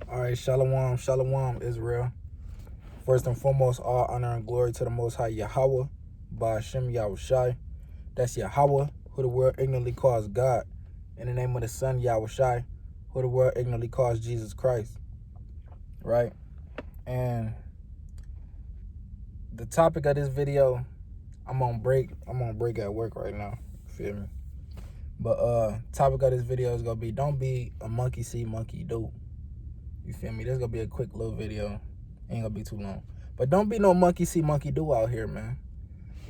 All right, shalom, shalom, Israel. First and foremost, all honor and glory to the Most High Yahweh, by Hashem Yahushai. That's Yahweh, who the world ignorantly calls God. In the name of the Son, Yahushai, who the world ignorantly calls Jesus Christ. Right? And the topic of this video, I'm on break at work right now. Feel me? But topic of this video is gonna be, don't be a monkey see, monkey do. You feel me? This is gonna be a quick little video. Ain't gonna be too long. But don't be no monkey see, monkey do out here, man.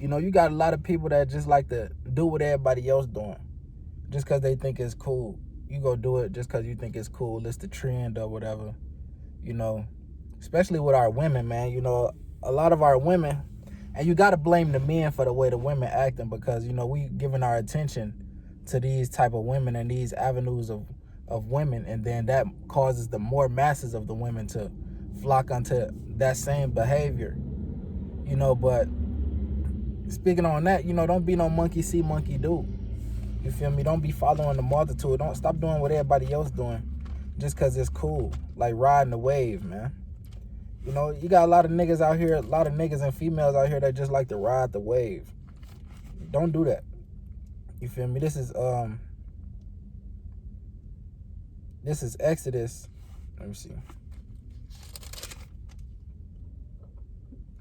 You know, you got a lot of people that just like to do what everybody else doing. Just because they think it's cool. You go do it just because you think it's cool. It's the trend or whatever. You know, especially with our women, man. You know, a lot of our women, and you got to blame the men for the way the women acting, because, you know, we giving our attention to these type of women and these avenues of women, and then that causes the more masses of the women to flock onto that same behavior. You know, but speaking on that, you know, don't be no monkey see, monkey do. You feel me? Don't be following the multitude. Don't stop doing what everybody else doing just because it's cool. Like riding the wave, man. You know, you got a lot of niggas out here, a lot of niggas and females out here that just like to ride the wave. Don't do that. You feel me? This is Exodus. Let me see.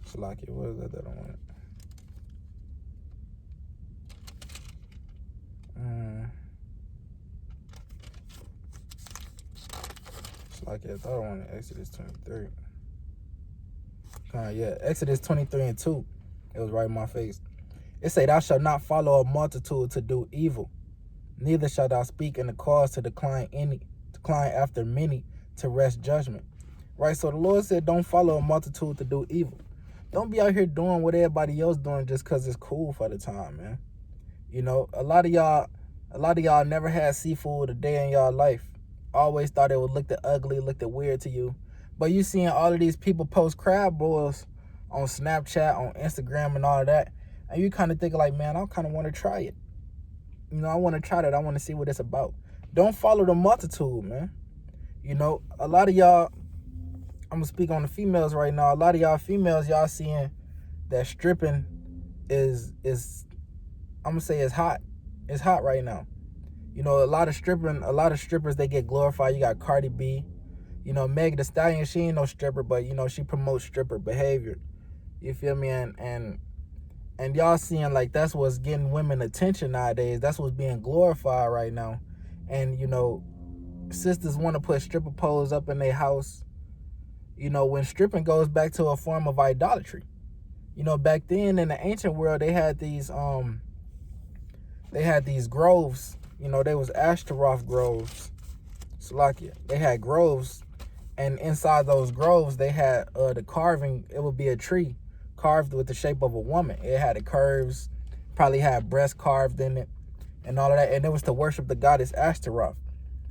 Salakia, what is that I want? Salakia, I thought I wanted Exodus 23. Yeah, Exodus 23 and 2. It was right in my face. It say, thou shalt not follow a multitude to do evil, neither shalt thou speak in the cause to decline after many to wrest judgment. Right? So the Lord said, don't follow a multitude to do evil. Don't be out here doing what everybody else doing just because it's cool for the time, man. You know, a lot of y'all never had seafood a day in y'all life. Always thought it would look ugly, looked weird to you. But you seeing all of these people post crab boils on Snapchat, on Instagram, and all of that, and you kind of think like, man, I kind of want to try it. You know, I want to try that. I want to see what it's about. Don't follow the multitude, man. You know, a lot of y'all, I'm gonna speak on the females right now. A lot of y'all females, y'all seeing that stripping is I'm gonna say it's hot. It's hot right now. You know, a lot of strippers, they get glorified. You got Cardi B. You know, Meg Thee Stallion, she ain't no stripper, but, you know, she promotes stripper behavior. You feel me? And y'all seeing like that's what's getting women attention nowadays. That's what's being glorified right now. And, you know, sisters want to put stripper poles up in their house. You know, when stripping goes back to a form of idolatry. You know, back then in the ancient world, they had these groves. You know, they was Ashtaroth groves. Salakia. They had groves. And inside those groves, they had the carving. It would be a tree carved with the shape of a woman. It had the curves, probably had breasts carved in it, and all of that. And it was to worship the goddess Ashtaroth.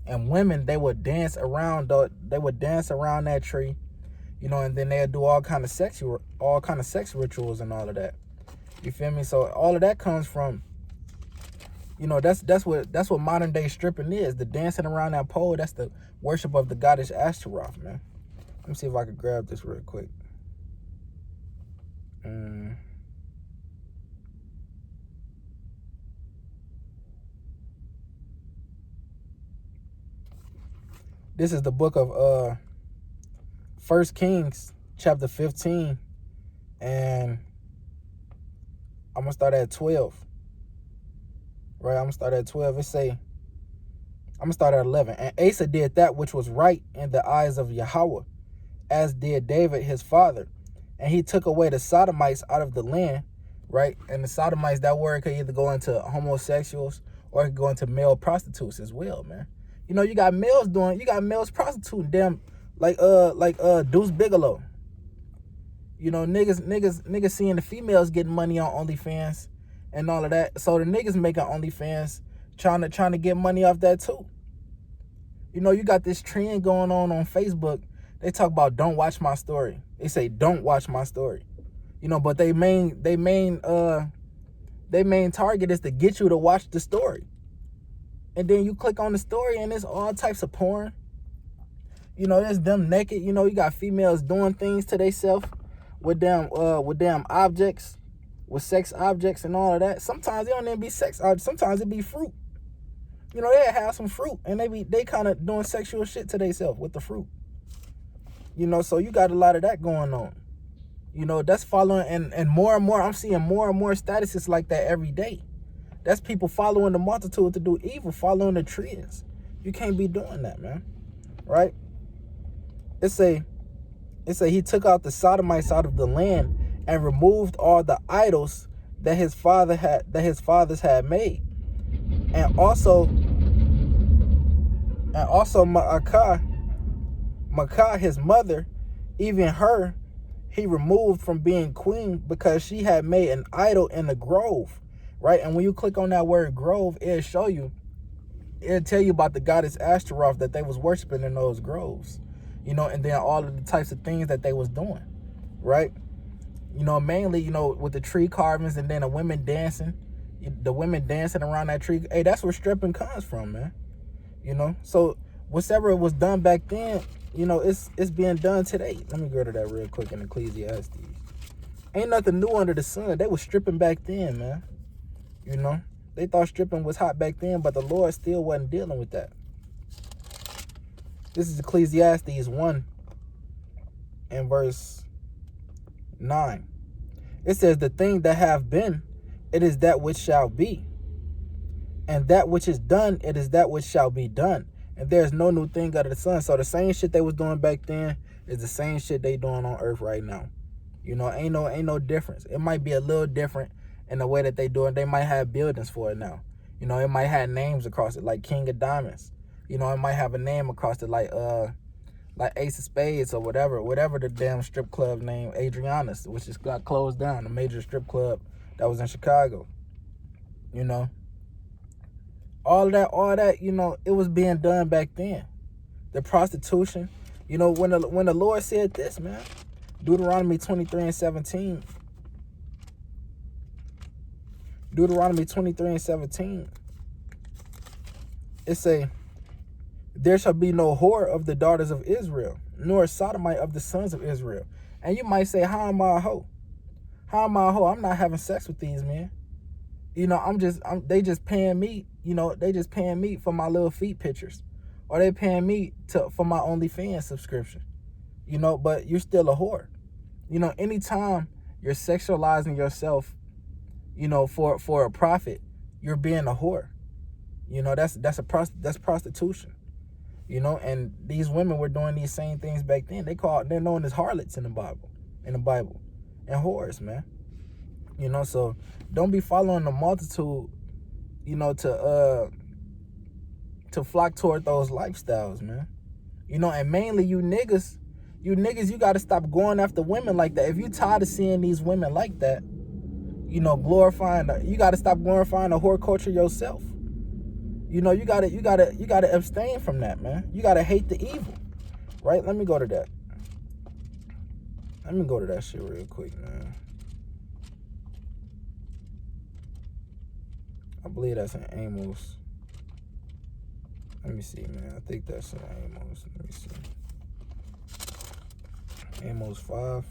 And women, they would dance around. They would dance around that tree, you know, and then they'd do all kind of sex rituals and all of that. You feel me? So all of that comes from, you know, that's what modern day stripping is. The dancing around that pole, that's the worship of the goddess Ashtaroth, man. Let me see if I can grab this real quick. This is the book of 1 Kings, chapter 15, and I'm gonna start at 12. Right, I'm gonna start at 12. It say, I'm gonna start at 11. And Asa did that which was right in the eyes of Yahweh, as did David his father. And he took away the sodomites out of the land, right? And the sodomites, that word could either go into homosexuals or it could go into male prostitutes as well, man. You know, you got males prostituting them like Deuce Bigelow. You know, niggas seeing the females getting money on OnlyFans and all of that. So the niggas making OnlyFans trying to get money off that too. You know, you got this trend going on Facebook. They talk about don't watch my story. They say don't watch my story. You know, but they main target is to get you to watch the story. And then you click on the story and it's all types of porn. You know, there's them naked. You know, you got females doing things to themselves with damn objects, with sex objects and all of that. Sometimes it don't even be sex objects. Sometimes it be fruit. You know, they have some fruit and they kind of doing sexual shit to themselves with the fruit. You know, so you got a lot of that going on. You know, that's following, and more and more, I'm seeing more and more statuses like that every day. That's people following the multitude to do evil, following the trends. You can't be doing that, man. Right? It say he took out the sodomites out of the land and removed all the idols that his fathers had made. And also Maacah, his mother, even her, he removed from being queen because she had made an idol in the grove, right? And when you click on that word grove, it'll tell you about the goddess Ashtaroth that they was worshiping in those groves, you know, and then all of the types of things that they was doing, right? You know, mainly, you know, with the tree carvings and then the women dancing around that tree. Hey, that's where stripping comes from, man. You know, so whatever was done back then, you know, it's being done today. Let me go to that real quick in Ecclesiastes. Ain't nothing new under the sun. They was stripping back then, man. You know, they thought stripping was hot back then, but the Lord still wasn't dealing with that. This is Ecclesiastes 1 and verse 9. It says, the thing that have been, it is that which shall be. And that which is done, it is that which shall be done. And there's no new thing under the sun. So the same shit they was doing back then is the same shit they doing on earth right now. You know, ain't no difference. It might be a little different in the way that they do it. They might have buildings for it now. You know, it might have names across it, like King of Diamonds. You know, it might have a name across it, like Ace of Spades or whatever the damn strip club name, Adriana's, which just got closed down, a major strip club that was in Chicago. You know, all that, you know, it was being done back then. The prostitution, you know, when the Lord said this, man, Deuteronomy 23 and 17. Deuteronomy 23 and 17. It say, there shall be no whore of the daughters of Israel, nor sodomite of the sons of Israel. And you might say, how am I a hoe? How am I a hoe? I'm not having sex with these men. You know, they just paying me, you know, they just paying me for my little feet pictures. Or they paying me for my OnlyFans subscription. You know, but you're still a whore. You know, anytime you're sexualizing yourself, you know, for a profit, you're being a whore. You know, that's prostitution. You know, and these women were doing these same things back then. They're known as harlots in the Bible, and whores, man. You know, so don't be following the multitude, you know, to flock toward those lifestyles, man. You know, and mainly you niggas, you got to stop going after women like that. If you tired of seeing these women like that, you know, you got to stop glorifying the whore culture yourself. You know, you gotta abstain from that, man. You gotta hate the evil, right? Let me go to that. Let me go to that shit real quick, man. I believe that's in Amos. Let me see, man. I think that's in Amos. Let me see. Amos 5.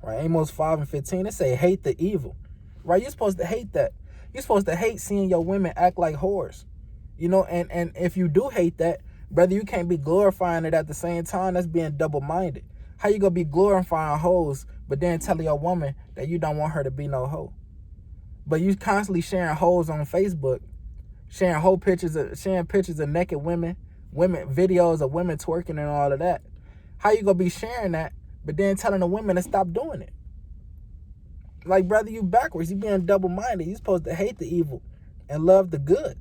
Right, Amos 5 and 15. It say, hate the evil. Right, you're supposed to hate that. You're supposed to hate seeing your women act like whores. You know, and if you do hate that, brother, you can't be glorifying it at the same time. That's being double-minded. How you gonna be glorifying hoes, but then telling your woman that you don't want her to be no hoe? But you constantly sharing hoes on Facebook, sharing pictures of naked women, videos of women twerking and all of that. How you gonna be sharing that, but then telling the women to stop doing it? Like, brother, you backwards. You being double-minded. You supposed to hate the evil and love the good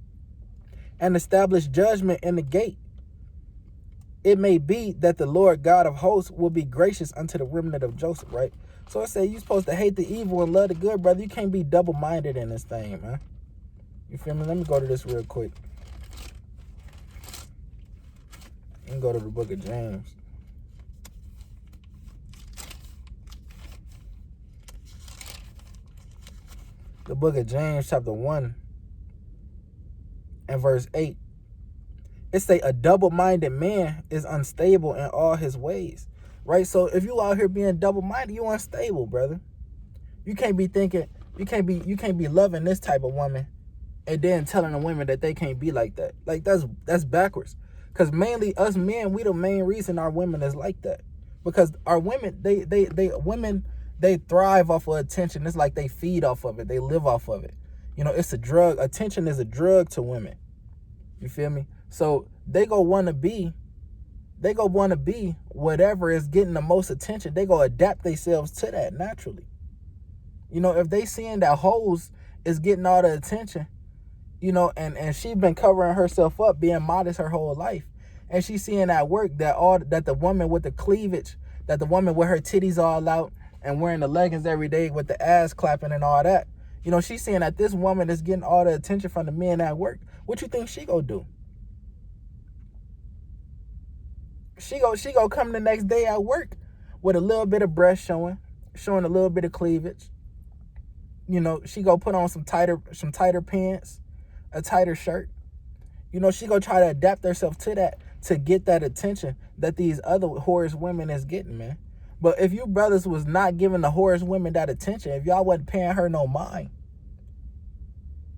and establish judgment in the gate. It may be that the Lord God of hosts will be gracious unto the remnant of Joseph, right? So I say you supposed to hate the evil and love the good, brother. You can't be double-minded in this thing, man. You feel me? Let me go to this real quick. You can go to the book of James. The book of James, chapter 1 and verse 8. It say a double-minded man is unstable in all his ways, right? So if you out here being double-minded, you unstable, brother. You can't be thinking, you can't be loving this type of woman and then telling the women that they can't be like that. Like that's backwards. Because mainly us men, we the main reason our women is like that. Because our women, they thrive off of attention. It's like they feed off of it. They live off of it. You know, it's a drug. Attention is a drug to women. You feel me? So they go want to be whatever is getting the most attention. They go adapt themselves to that naturally. You know, if they seeing that hoes is getting all the attention, you know, and she been covering herself up, being modest her whole life, and she seeing at work that the woman with the cleavage, that the woman with her titties all out and wearing the leggings every day with the ass clapping and all that, you know, she's seeing that this woman is getting all the attention from the men at work. What you think she gonna do? She go come the next day at work with a little bit of breast showing a little bit of cleavage. You know, she go put on some tighter pants, a tighter shirt. You know, she go try to adapt herself to that, to get that attention that these other whorish women is getting, man. But if you brothers was not giving the whorish women that attention, if y'all wasn't paying her no mind,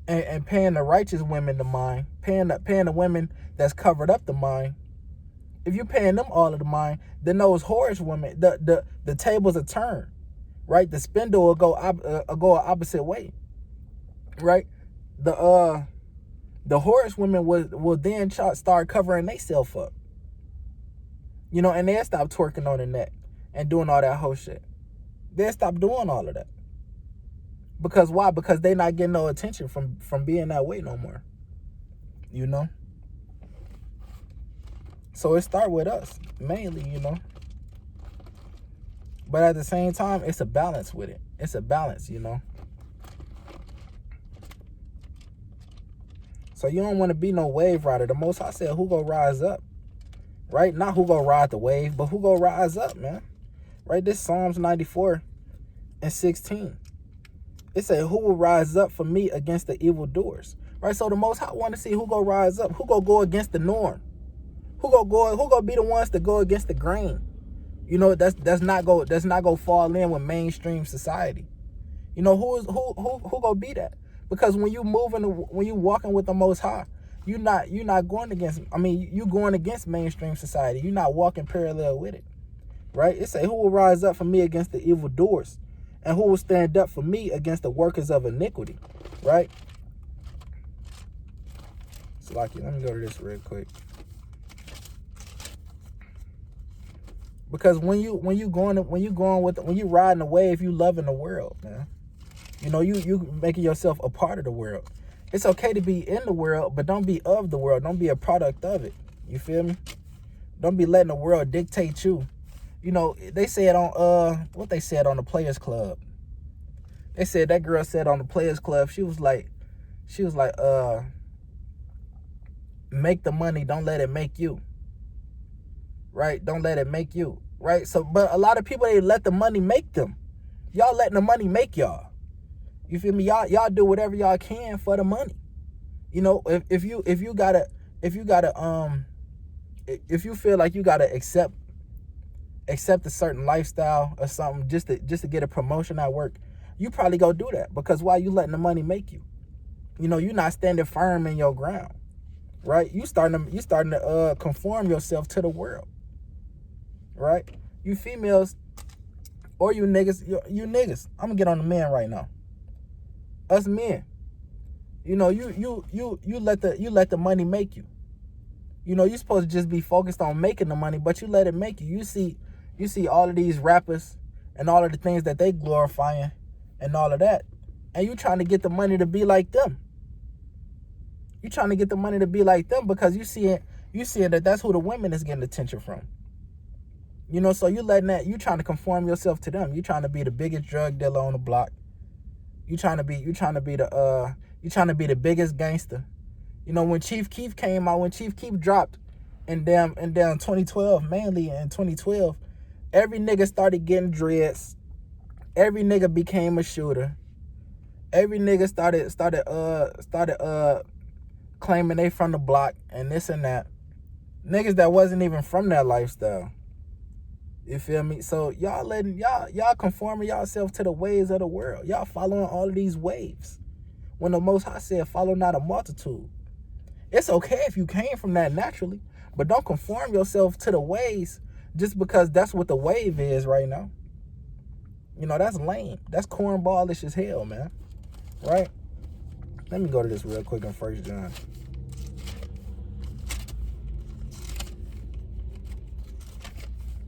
and paying the righteous women the mind, paying the women that's covered up the mind, if you paying them all of the mind, then those whorish women, the tables are turned, right? The spindle will go opposite way, right? The whorish women will then start covering themselves up, you know, and they'll stop twerking on the net and doing all that whole shit. They'll stop doing all of that. Because why? Because they not getting no attention from being that way no more, you know? So it start with us, mainly, you know? But at the same time, it's a balance with it. It's a balance, you know? So you don't want to be no wave rider. The Most High said, who go rise up? Right? Not who go ride the wave, but who go rise up, man? Right? This Psalms 94 and 16. It said, who will rise up for me against the evildoers? Right? So the Most High want to see who go rise up, who go against the norm, who go be the ones to go against the grain. You know, that's not go fall in with mainstream society. You know, who go be that? Because when you walking with the Most High, you're not going against. I mean, you going against mainstream society. You're not walking parallel with it, right? It say, who will rise up for me against the evildoers, and who will stand up for me against the workers of iniquity, right? So, let me go to this real quick. Because when you riding the wave, you loving the world, man. You know, you making yourself a part of the world. It's okay to be in the world, but don't be of the world. Don't be a product of it. You feel me? Don't be letting the world dictate you. You know, they said on what they said on the Players Club. They said that girl said on the Players Club, she was like, make the money, don't let it make you. Right? Don't let it make you. Right? So, but a lot of people, they let the money make them. Y'all letting the money make y'all. You feel me? Y'all do whatever y'all can for the money. You know, if you feel like you gotta accept a certain lifestyle or something just to get a promotion at work, you probably go do that. Because why? You letting the money make you. You know, you're not standing firm in your ground. Right? You starting to conform yourself to the world. Right? You females or you niggas, you niggas. I'm gonna get on the men right now. Us men. You know, you let the money make you. You know, you're supposed to just be focused on making the money, but you let it make you. You see all of these rappers and all of the things that they glorifying and all of that, and you trying to get the money to be like them. You trying to get the money to be like them because you see that that's who the women is getting attention from. You know, so you trying to conform yourself to them. You trying to be the biggest drug dealer on the block. You trying to be the biggest gangster. You know, when Chief Keef came out, when Chief Keef dropped in 2012, mainly in 2012, every nigga started getting dreads. Every nigga became a shooter. Every nigga started claiming they from the block and this and that. Niggas that wasn't even from that lifestyle. You feel me? So y'all conforming yourself to the waves of the world. Y'all following all of these waves. When the Most High said, follow not a multitude. It's okay if you came from that naturally, but don't conform yourself to the waves just because that's what the wave is right now. You know, that's lame. That's cornballish as hell, man. Right? Let me go to this real quick in 1 John.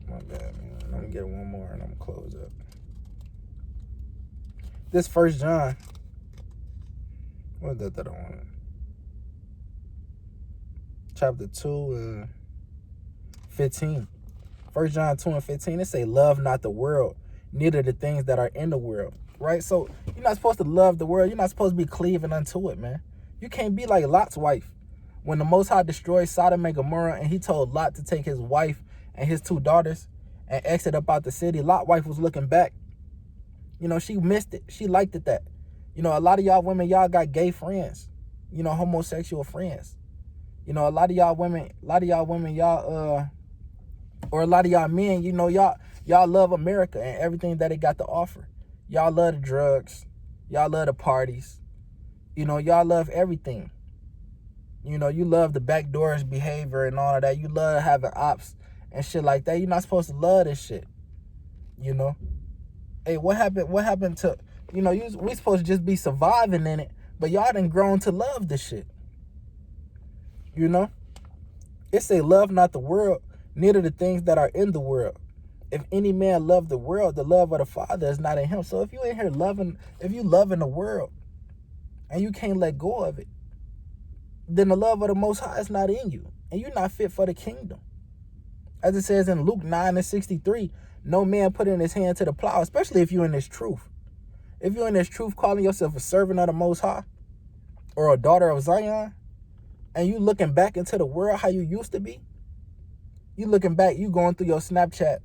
My bad, man. Let me get one more and I'm gonna close up. This 1 John. What is that I wanted? Chapter 2 15. 1 John 2 and 15. It say, love not the world, neither the things that are in the world. Right? So you're not supposed to love the world. You're not supposed to be cleaving unto it, man. You can't be like Lot's wife. When the Most High destroyed Sodom and Gomorrah and he told Lot to take his wife and his 2 daughters and exit up out the city, Lot's wife was looking back. You know, she missed it. She liked it that. You know, a lot of y'all women, y'all got gay friends. You know, homosexual friends. You know, a lot of y'all women, y'all, or a lot of y'all men, you know, y'all love America and everything that it got to offer. Y'all love the drugs. Y'all love the parties. You know, y'all love everything. You know, you love the backdoors behavior and all of that. You love having ops and shit like that. You're not supposed to love this shit. You know? Hey, what happened to, you know, we supposed to just be surviving in it, but y'all done grown to love this shit. You know? It say, love not the world, neither the things that are in the world. If any man love the world, the love of the Father is not in him. So if you in here if you loving the world and you can't let go of it, then the love of the Most High is not in you. And you're not fit for the kingdom. As it says in Luke 9 and 63, no man put in his hand to the plow, especially if you're in this truth. If you're in this truth calling yourself a servant of the Most High or a daughter of Zion, and you looking back into the world how you used to be, you looking back, you going through your Snapchat,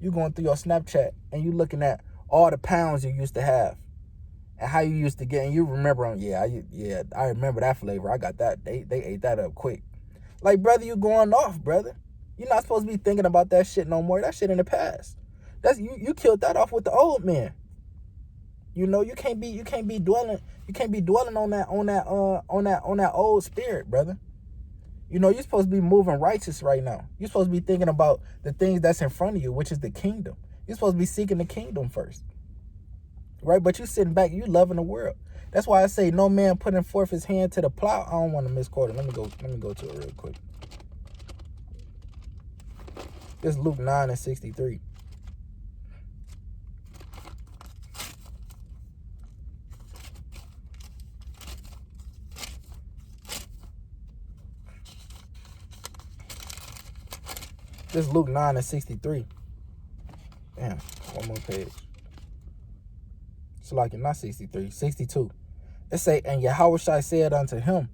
and you looking at all the pounds you used to have and how you used to get, and you remember, I remember that flavor. I got that. They ate that up quick. Like, brother, you going off, brother. You're not supposed to be thinking about that shit no more. That shit in the past. That's you killed that off with the old man. You know, you can't be dwelling on that old spirit, brother. You know, you're supposed to be moving righteous right now. You're supposed to be thinking about the things that's in front of you, which is the kingdom. You're supposed to be seeking the kingdom first. Right? But you sitting back, you loving the world. That's why I say no man putting forth his hand to the plow. I don't want to misquote it. Let me go to it real quick. It's Luke 9 and 63. This Luke 9 and 63. Damn, one more page. It's like not 63, 62. It say, and Yahushua said unto him,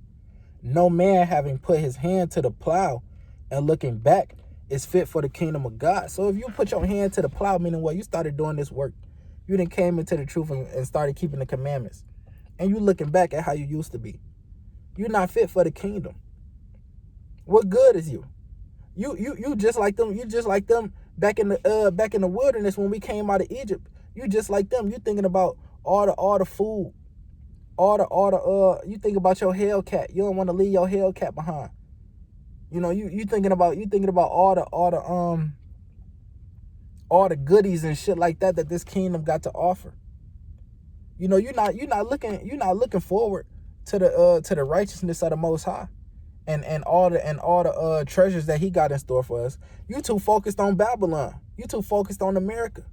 no man having put his hand to the plow and looking back is fit for the kingdom of God. So if you put your hand to the plow, meaning what? You started doing this work. You done came into the truth and started keeping the commandments. And you looking back at how you used to be. You're not fit for the kingdom. What good is you? You just like them. You just like them back in the wilderness when we came out of Egypt. You just like them. You thinking about all the food, you think about your Hellcat. You don't want to leave your Hellcat behind. You know, you thinking about all the goodies and shit like that this kingdom got to offer. You know, you're not looking forward to the righteousness of the Most High. And all the treasures that he got in store for us. You too focused on Babylon. You too focused on America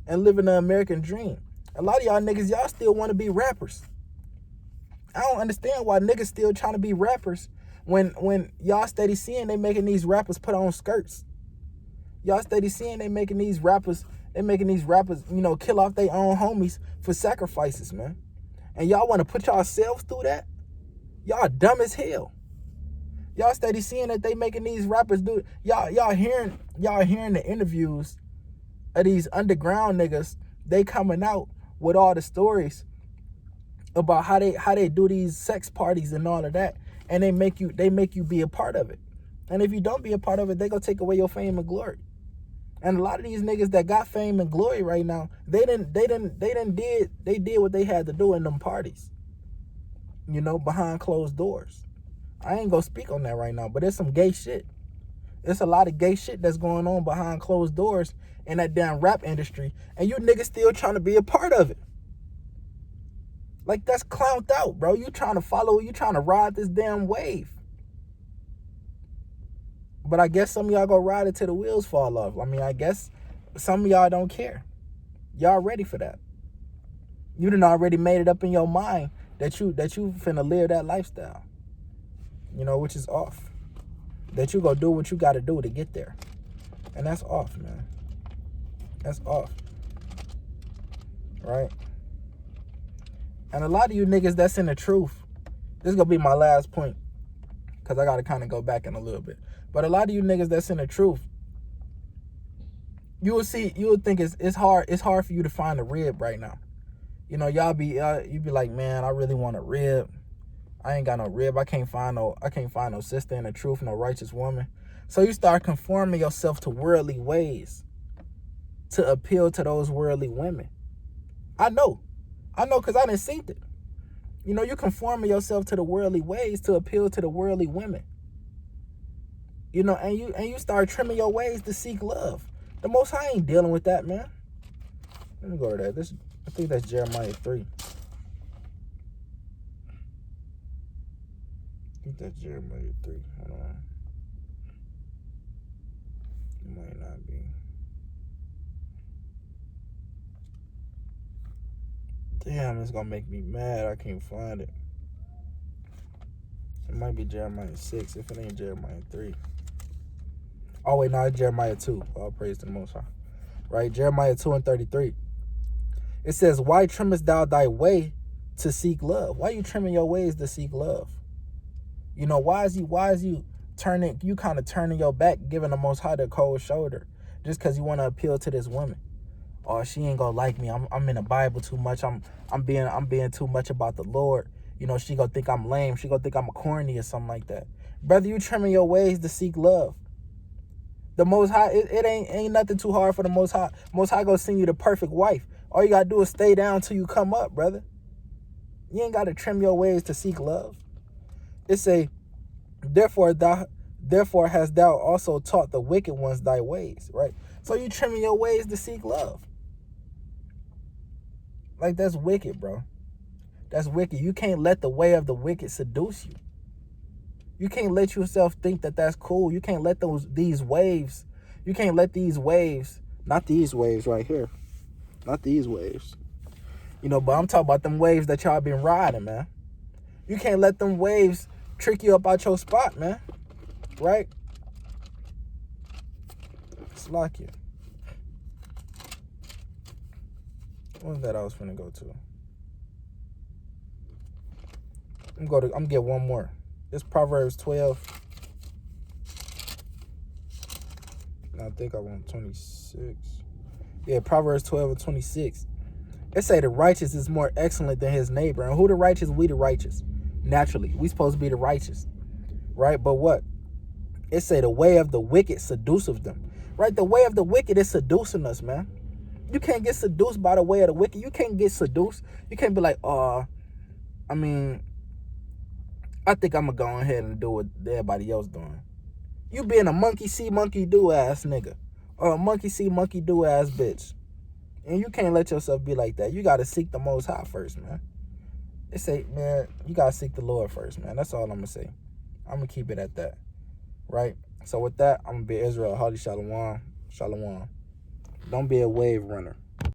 and living the American dream. A lot of y'all niggas, y'all still want to be rappers. I don't understand why niggas still trying to be rappers when y'all steady seeing they making these rappers put on skirts. Y'all steady seeing they making these rappers, you know, kill off their own homies for sacrifices, man. And y'all want to put yourselves through that? Y'all dumb as hell. Y'all steady seeing that they making these rappers do it. Y'all hearing the interviews of these underground niggas. They coming out with all the stories about how they do these sex parties and all of that, and they make you be a part of it. And if you don't be a part of it, they gonna take away your fame and glory. And a lot of these niggas that got fame and glory right now, they did what they had to do in them parties. You know, behind closed doors. I ain't gonna speak on that right now, but there's some gay shit. There's a lot of gay shit that's going on behind closed doors in that damn rap industry, and you niggas still trying to be a part of it. Like, that's clowned out, bro. You trying to ride this damn wave. But I guess some of y'all gonna ride it till the wheels fall off. I mean, I guess some of y'all don't care. Y'all ready for that. You done already made it up in your mind that you finna live that lifestyle. You know, which is off. That you gonna do what you gotta do to get there. And that's off, man. That's off. Right? And a lot of you niggas that's in the truth, this is gonna be my last point, because I gotta kind of go back in a little bit. But a lot of you niggas that's in the truth, you will think it's hard for you to find a rib right now. You know, you be like, man, I really want a rib. I ain't got no rib. I can't find no sister in the truth, no righteous woman. So you start conforming yourself to worldly ways to appeal to those worldly women. I know, because I done seen it. You know, you conforming yourself to the worldly ways to appeal to the worldly women. You know, and you start trimming your ways to seek love. The Most High ain't dealing with that, man. Let me go to that. I think that's Jeremiah 3. I think that's Jeremiah 3. Hold on. It might not be. Damn, it's gonna make me mad. I can't find it. It might be Jeremiah 6 if it ain't Jeremiah 3. Oh, wait, no, it's Jeremiah 2. All praise to the Most High. Right? Jeremiah 2 and 33. It says, why trimmest thou thy way to seek love? Why you trimming your ways to seek love? You know, why is you kind of turning your back, giving the Most High the cold shoulder, just because you want to appeal to this woman? Or she ain't gonna like me. I'm in the Bible too much. I'm being too much about the Lord. You know, she gonna think I'm lame. She gonna think I'm corny or something like that. Brother, you trimming your ways to seek love. The Most High, it ain't nothing too hard for the Most High. Most High gonna send you the perfect wife. All you gotta do is stay down till you come up, brother. You ain't gotta trim your ways to seek love. It say, therefore hast thou also taught the wicked ones thy ways, right? So you trimming your ways to seek love. Like, that's wicked, bro. That's wicked. You can't let the way of the wicked seduce you. You can't let yourself think that that's cool. You can't let these waves, not these waves right here. Not these waves. You know, but I'm talking about them waves that y'all been riding, man. You can't let them waves trick you up out your spot, man. Right? It's like you. What was that I was finna go to? I'm gonna get one more. It's Proverbs 12. I think I want 26. Yeah, Proverbs 12 and 26. It say the righteous is more excellent than his neighbor. And who the righteous? We the righteous. Naturally, we supposed to be the righteous. Right? But what? It say the way of the wicked seduceth them. Right? The way of the wicked is seducing us, man. You can't get seduced by the way of the wicked. You can't get seduced. You can't be like, I think I'm going to go ahead and do what everybody else doing. You being a monkey see, monkey do ass nigga. Or a monkey see, monkey do ass bitch. And you can't let yourself be like that. You got to seek the Most High first, man. They say, man, you got to seek the Lord first, man. That's all I'm going to say. I'm going to keep it at that. Right? So with that, I'm going to be Israel. Holy Shalom. Shalom. Don't be a wave runner.